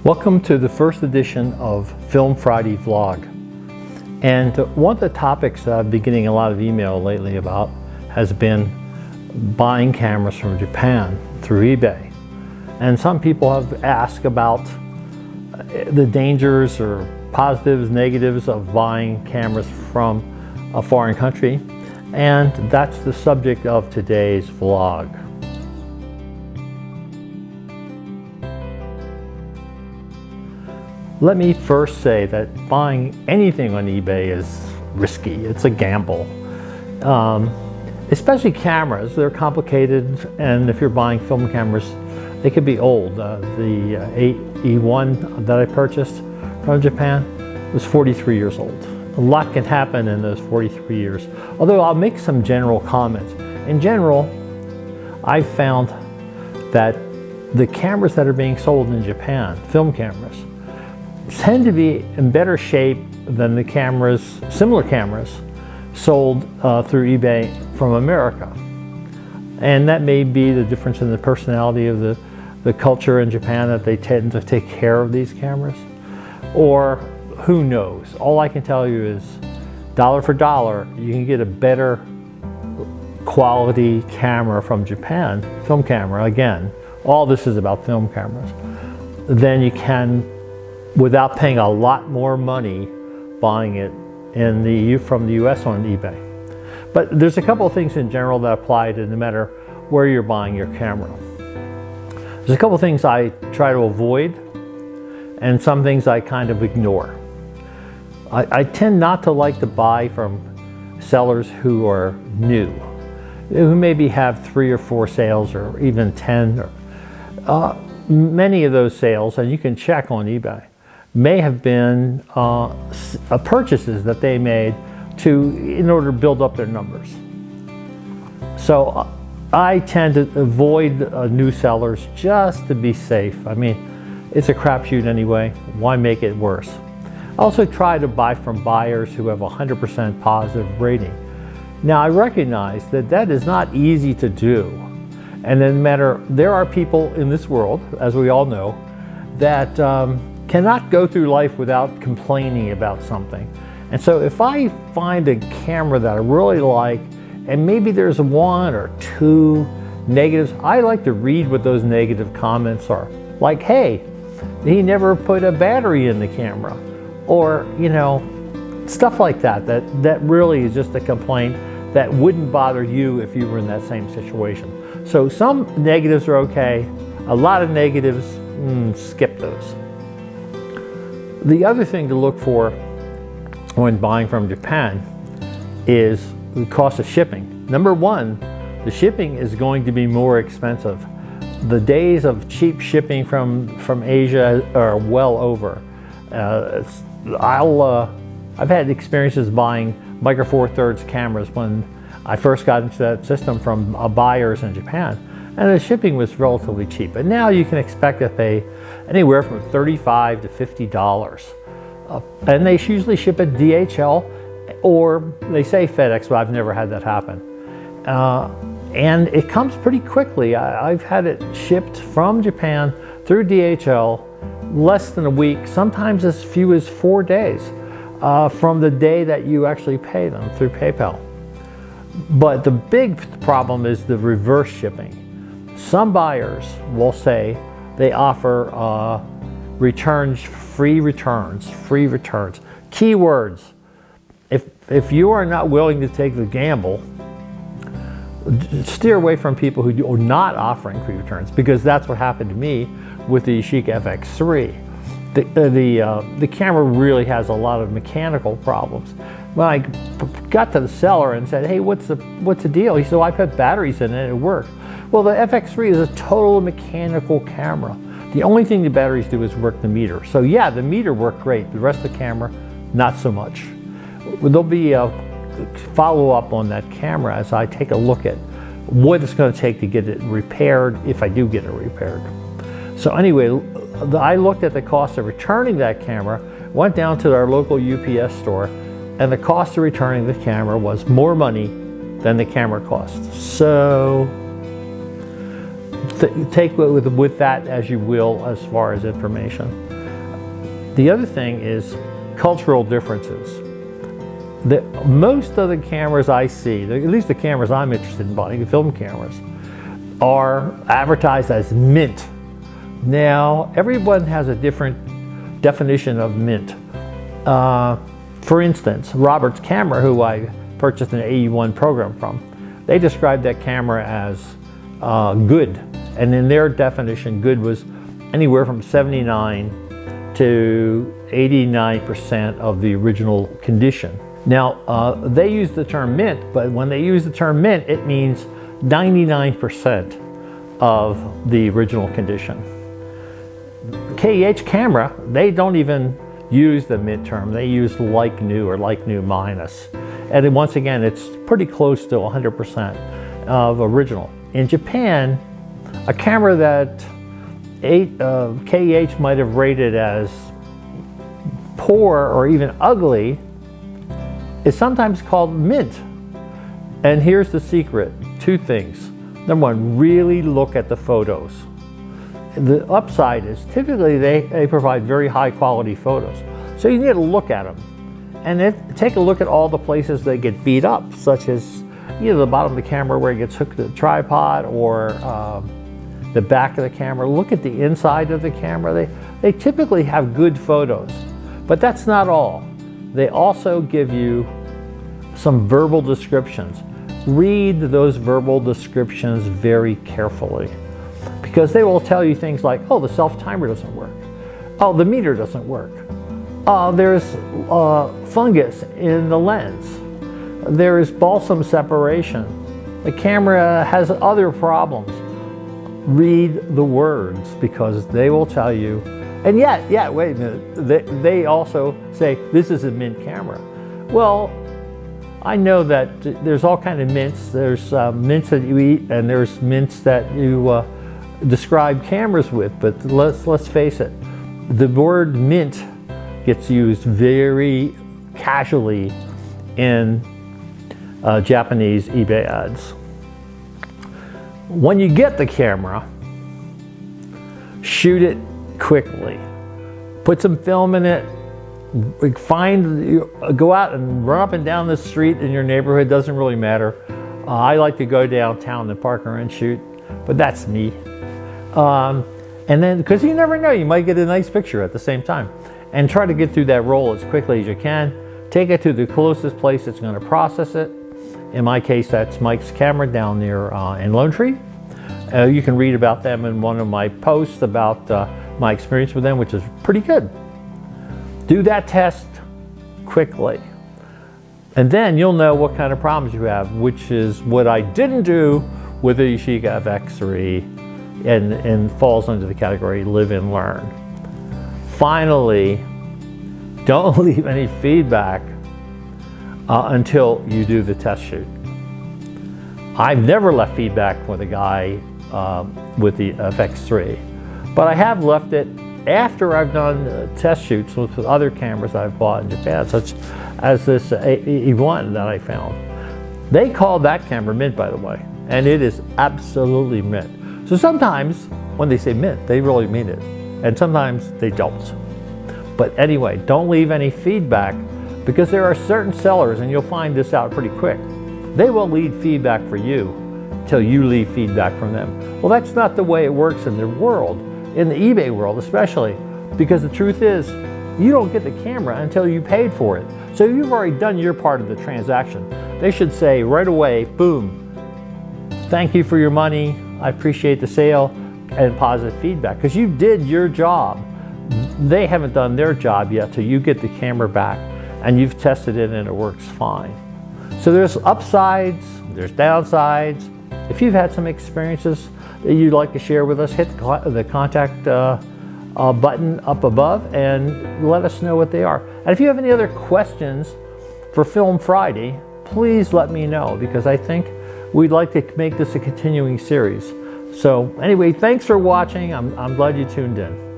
Welcome to the first edition of Film Friday Vlog. And one of the topics that I've been getting a lot of email lately about has been buying cameras from Japan through eBay. And some people have asked about the dangers or positives, negatives of buying cameras from a foreign country. And that's the subject of today's vlog. Let me first say that buying anything on eBay is risky. It's a gamble. Especially cameras, they're complicated, and if you're buying film cameras, they could be old. The 8E1 that I purchased from Japan was 43 years old. A lot can happen in those 43 years. Although I'll make some general comments. In general, I've found that the cameras that are being sold in Japan, film cameras, tend to be in better shape than the cameras, similar cameras, sold through eBay from America. And that may be the difference in the personality of the culture in Japan, that they tend to take care of these cameras. Or who knows? All I can tell you is dollar for dollar, you can get a better quality camera from Japan, film camera, again, all this is about film cameras, than you can without paying a lot more money buying it from the US on eBay. But there's a couple of things in general that apply to no matter where you're buying your camera. There's a couple of things I try to avoid and some things I kind of ignore. I tend not to like to buy from sellers who are new, who maybe have 3 or 4 sales or even 10. Many of those sales, and you can check on eBay, may have been purchases that they made in order to build up their numbers. So I tend to avoid new sellers just to be safe. I mean, it's a crapshoot anyway. Why make it worse? I also try to buy from buyers who have 100% positive rating. Now I recognize that that is not easy to do. And there are people in this world, as we all know, that cannot go through life without complaining about something. And so if I find a camera that I really like, and maybe there's 1 or 2 negatives, I like to read what those negative comments are. Like, hey, he never put a battery in the camera. Or, you know, stuff like that really is just a complaint that wouldn't bother you if you were in that same situation. So some negatives are okay. A lot of negatives, skip those. The other thing to look for when buying from Japan is the cost of shipping. Number one, the shipping is going to be more expensive. The days of cheap shipping from Asia are well over. I've had experiences buying Micro Four Thirds cameras when I first got into that system from buyers in Japan, and the shipping was relatively cheap. But now you can expect to pay anywhere from $35 to $50. And they usually ship at DHL, or they say FedEx, but I've never had that happen. And it comes pretty quickly. I've had it shipped from Japan through DHL less than a week, sometimes as few as 4 days from the day that you actually pay them through PayPal. But the big problem is the reverse shipping. Some buyers will say they offer returns, free returns. Keywords. If you are not willing to take the gamble, steer away from people who are not offering free returns, because that's what happened to me with the Yashica FX3. The camera really has a lot of mechanical problems. When I got to the seller and said, hey, what's the deal? He said, well, I put batteries in it and it worked. Well, the FX3 is a total mechanical camera. The only thing the batteries do is work the meter. So yeah, the meter worked great. The rest of the camera, not so much. There'll be a follow-up on that camera as I take a look at what it's going to take to get it repaired, if I do get it repaired. So anyway, I looked at the cost of returning that camera, went down to our local UPS store, and the cost of returning the camera was more money than the camera cost. So take with that as you will as far as information. The other thing is cultural differences. Most of the cameras I see, at least the cameras I'm interested in buying, the film cameras, are advertised as mint. Now, everyone has a different definition of mint. For instance, Robert's Camera, who I purchased an AE1 program from, they described that camera as good. And in their definition, good was anywhere from 79 to 89% of the original condition. Now, they use the term mint, but when they use the term mint, it means 99% of the original condition. KEH camera, they don't even use the mint term. They use like new or like new minus. And then once again, it's pretty close to 100% of original. In Japan, a camera that KEH might have rated as poor or even ugly is sometimes called mint. And here's the secret, 2 things. Number 1, really look at the photos. The upside is typically they provide very high quality photos. So you need to look at them. And then take a look at all the places they get beat up, such as the bottom of the camera where it gets hooked to the tripod, or the back of the camera. Look at the inside of the camera. They typically have good photos. But that's not all. They also give you some verbal descriptions. Read those verbal descriptions very carefully, because they will tell you things like, oh, the self-timer doesn't work. Oh, the meter doesn't work. There's fungus in the lens. There is balsam separation. The camera has other problems. Read the words, because they will tell you. And yet, wait a minute, they also say, this is a mint camera. Well, I know that there's all kinds of mints. There's mints that you eat, and there's mints that you describe cameras with, but let's face it, the word mint gets used very casually in Japanese eBay ads. When you get the camera, shoot it quickly. Put some film in it. Go out and run up and down the street in your neighborhood. Doesn't really matter. I like to go downtown and park and shoot, but that's me. And then, because you never know, you might get a nice picture at the same time. And try to get through that roll as quickly as you can. Take it to the closest place that's going to process it. In my case, that's Mike's Camera down near in Lone Tree. You can read about them in one of my posts about my experience with them, which is pretty good. Do that test quickly. And then you'll know what kind of problems you have, which is what I didn't do with the Yashica FX3 and falls under the category live and learn. Finally, don't leave any feedback until you do the test shoot. I've never left feedback with a guy with the FX3, but I have left it after I've done test shoots with other cameras I've bought in Japan, such as this E1 that I found. They call that camera mint, by the way, and it is absolutely mint. So sometimes when they say mint, they really mean it, and sometimes they don't. But anyway, don't leave any feedback, because there are certain sellers, and you'll find this out pretty quick, they will leave feedback for you until you leave feedback from them. Well, that's not the way it works in the world, in the eBay world especially, because the truth is, you don't get the camera until you paid for it. So you've already done your part of the transaction. They should say right away, boom, thank you for your money, I appreciate the sale, and positive feedback, because you did your job. They haven't done their job yet till you get the camera back and you've tested it and it works fine. So there's upsides, there's downsides. If you've had some experiences that you'd like to share with us, hit the contact button up above and let us know what they are. And if you have any other questions for Film Friday, please let me know, because I think we'd like to make this a continuing series. So anyway, thanks for watching. I'm glad you tuned in.